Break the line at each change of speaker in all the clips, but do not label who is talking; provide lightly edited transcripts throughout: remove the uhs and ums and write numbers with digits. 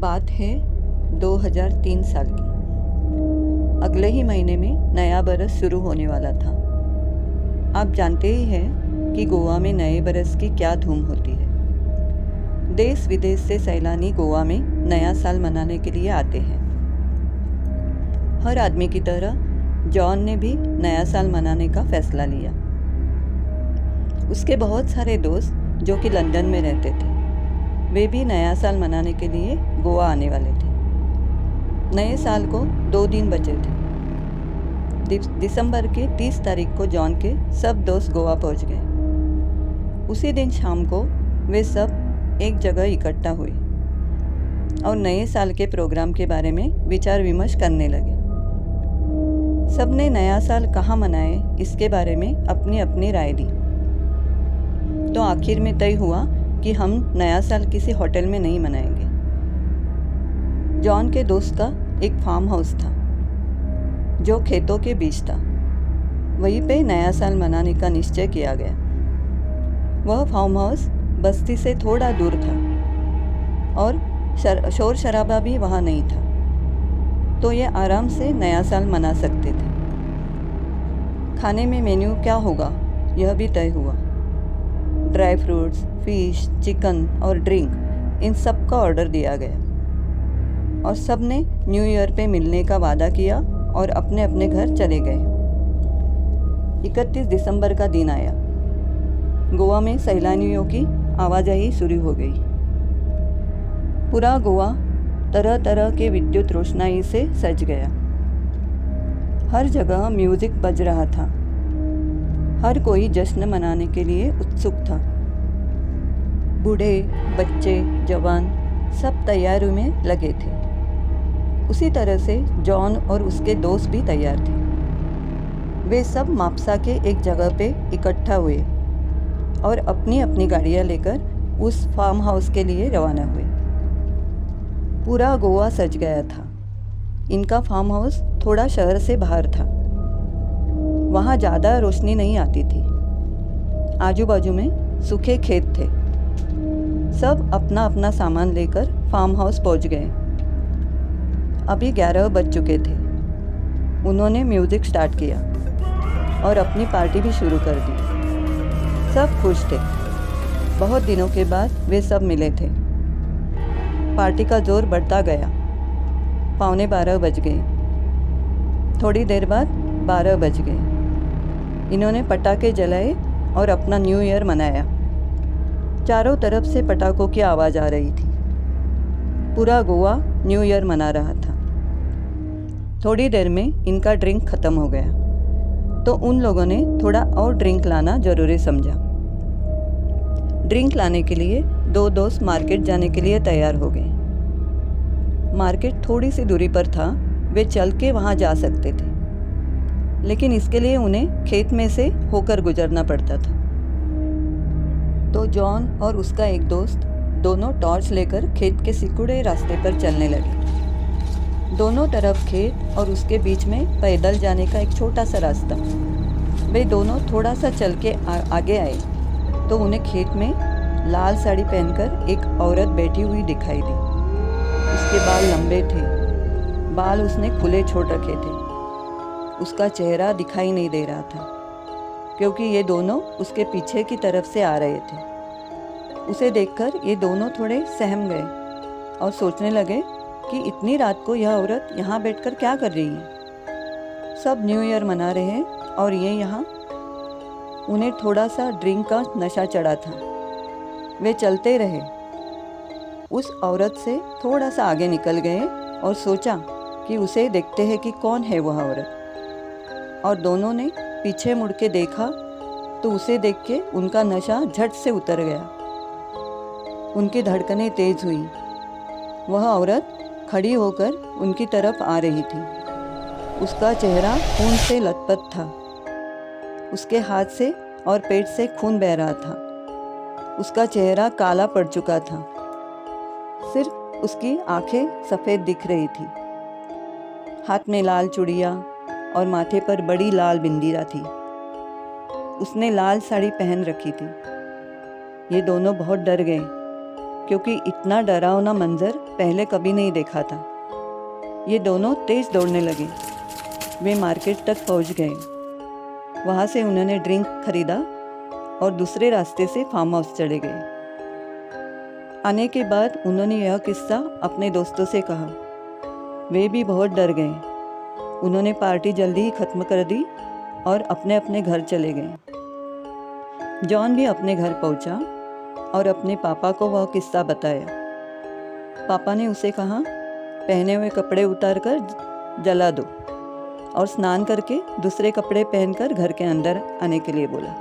बात है 2003 साल की। अगले ही महीने में नया बरस शुरू होने वाला था। आप जानते ही हैं कि गोवा में नए बरस की क्या धूम होती है। देश विदेश से सैलानी गोवा में नया साल मनाने के लिए आते हैं। हर आदमी की तरह जॉन ने भी नया साल मनाने का फैसला लिया। उसके बहुत सारे दोस्त जो कि लंदन में रहते थे, वे भी नया साल मनाने के लिए गोवा आने वाले थे। नए साल को 2 दिन बचे थे। दिसंबर के 30 तारीख को जॉन के सब दोस्त गोवा पहुंच गए। उसी दिन शाम को वे सब एक जगह इकट्ठा हुए और नए साल के प्रोग्राम के बारे में विचार विमर्श करने लगे। सबने नया साल कहाँ मनाए इसके बारे में अपनी अपनी राय दी। तो आखिर में तय हुआ कि हम नया साल किसी होटल में नहीं मनाएंगे। जॉन के दोस्त का एक फार्म हाउस था जो खेतों के बीच था। वहीं पे नया साल मनाने का निश्चय किया गया। वह फार्म हाउस बस्ती से थोड़ा दूर था और शोर शराबा भी वहाँ नहीं था, तो ये आराम से नया साल मना सकते थे। खाने में मेन्यू क्या होगा यह भी तय हुआ। ड्राई फ्रूट्स, फिश, चिकन और ड्रिंक, इन सब का ऑर्डर दिया गया और सब ने न्यू ईयर पे मिलने का वादा किया और अपने अपने घर चले गए। 31 दिसंबर का दिन आया। गोवा में सैलानियों की आवाजाही शुरू हो गई। पूरा गोवा तरह तरह के विद्युत रोशनाई से सज गया। हर जगह म्यूजिक बज रहा था। हर कोई जश्न मनाने के लिए उत्सुक था। बूढ़े, बच्चे, जवान सब तैयारी में लगे थे। उसी तरह से जॉन और उसके दोस्त भी तैयार थे। वे सब माप्सा के एक जगह पे इकट्ठा हुए और अपनी अपनी गाड़ियाँ लेकर उस फार्म हाउस के लिए रवाना हुए। पूरा गोवा सज गया था। इनका फार्म हाउस थोड़ा शहर से बाहर था। वहाँ ज़्यादा रोशनी नहीं आती थी। आजू बाजू में सूखे खेत थे। सब अपना अपना सामान लेकर फार्म हाउस पहुँच गए। अभी 11 बज चुके थे। उन्होंने म्यूज़िक स्टार्ट किया और अपनी पार्टी भी शुरू कर दी। सब खुश थे। बहुत दिनों के बाद वे सब मिले थे। पार्टी का जोर बढ़ता गया। 11:15 बज गए। थोड़ी देर बाद 12 बज गए। इन्होंने पटाखे जलाए और अपना न्यू ईयर मनाया। चारों तरफ से पटाखों की आवाज़ आ रही थी। पूरा गोवा न्यू ईयर मना रहा था। थोड़ी देर में इनका ड्रिंक ख़त्म हो गया, तो उन लोगों ने थोड़ा और ड्रिंक लाना ज़रूरी समझा। ड्रिंक लाने के लिए 2 दोस्त मार्केट जाने के लिए तैयार हो गए। मार्केट थोड़ी सी दूरी पर था। वे चल के वहाँ जा सकते थे, लेकिन इसके लिए उन्हें खेत में से होकर गुजरना पड़ता था। तो जॉन और उसका एक दोस्त दोनों टॉर्च लेकर खेत के सिकुड़े रास्ते पर चलने लगे। दोनों तरफ खेत और उसके बीच में पैदल जाने का एक छोटा सा रास्ता। वे दोनों थोड़ा सा चल के आगे आए तो उन्हें खेत में लाल साड़ी पहनकर एक औरत बैठी हुई दिखाई दी। उसके बाल लंबे थे। बाल उसने खुले छोड़ रखे थे। उसका चेहरा दिखाई नहीं दे रहा था क्योंकि ये दोनों उसके पीछे की तरफ से आ रहे थे। उसे देखकर ये दोनों थोड़े सहम गए और सोचने लगे कि इतनी रात को यह औरत यहाँ बैठकर क्या कर रही है। सब न्यू ईयर मना रहे हैं और ये यहाँ। उन्हें थोड़ा सा ड्रिंक का नशा चढ़ा था। वे चलते रहे। उस औरत से थोड़ा सा आगे निकल गए और सोचा कि उसे देखते हैं कि कौन है वह औरत। और दोनों ने पीछे मुड़ के देखा तो उसे देख के उनका नशा झट से उतर गया। उनकी धड़कनें तेज हुई। वह औरत खड़ी होकर उनकी तरफ आ रही थी। उसका चेहरा खून से लथपथ था। उसके हाथ से और पेट से खून बह रहा था। उसका चेहरा काला पड़ चुका था। सिर्फ उसकी आंखें सफ़ेद दिख रही थी। हाथ में लाल चूड़ियाँ और माथे पर बड़ी लाल बिंदिया थी। उसने लाल साड़ी पहन रखी थी। ये दोनों बहुत डर गए क्योंकि इतना डरावना मंजर पहले कभी नहीं देखा था। ये दोनों तेज दौड़ने लगे। वे मार्केट तक पहुंच गए। वहाँ से उन्होंने ड्रिंक खरीदा और दूसरे रास्ते से फार्म हाउस चले गए। आने के बाद उन्होंने यह किस्सा अपने दोस्तों से कहा। वे भी बहुत डर गए। उन्होंने पार्टी जल्दी ही ख़त्म कर दी और अपने अपने घर चले गए। जॉन भी अपने घर पहुंचा और अपने पापा को वह किस्सा बताया। पापा ने उसे कहा, पहने हुए कपड़े उतारकर जला दो और स्नान करके दूसरे कपड़े पहनकर घर के अंदर आने के लिए बोला।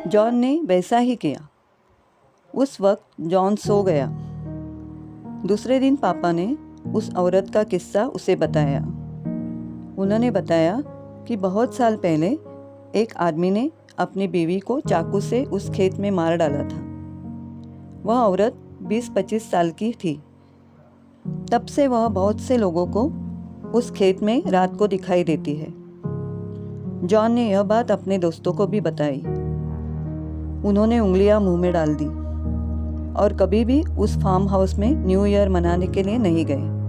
जॉन ने वैसा ही किया। उस वक्त जॉन सो गया। दूसरे दिन पापा ने उस औरत का किस्सा उसे बताया। उन्होंने बताया कि बहुत साल पहले एक आदमी ने अपनी बीवी को चाकू से उस खेत में मार डाला था। वह औरत 20-25 साल की थी। तब से वह बहुत से लोगों को उस खेत में रात को दिखाई देती है। जॉन ने यह बात अपने दोस्तों को भी बताई। उन्होंने उंगलियां मुंह में डाल दी और कभी भी उस फार्म हाउस में न्यू ईयर मनाने के लिए नहीं गए।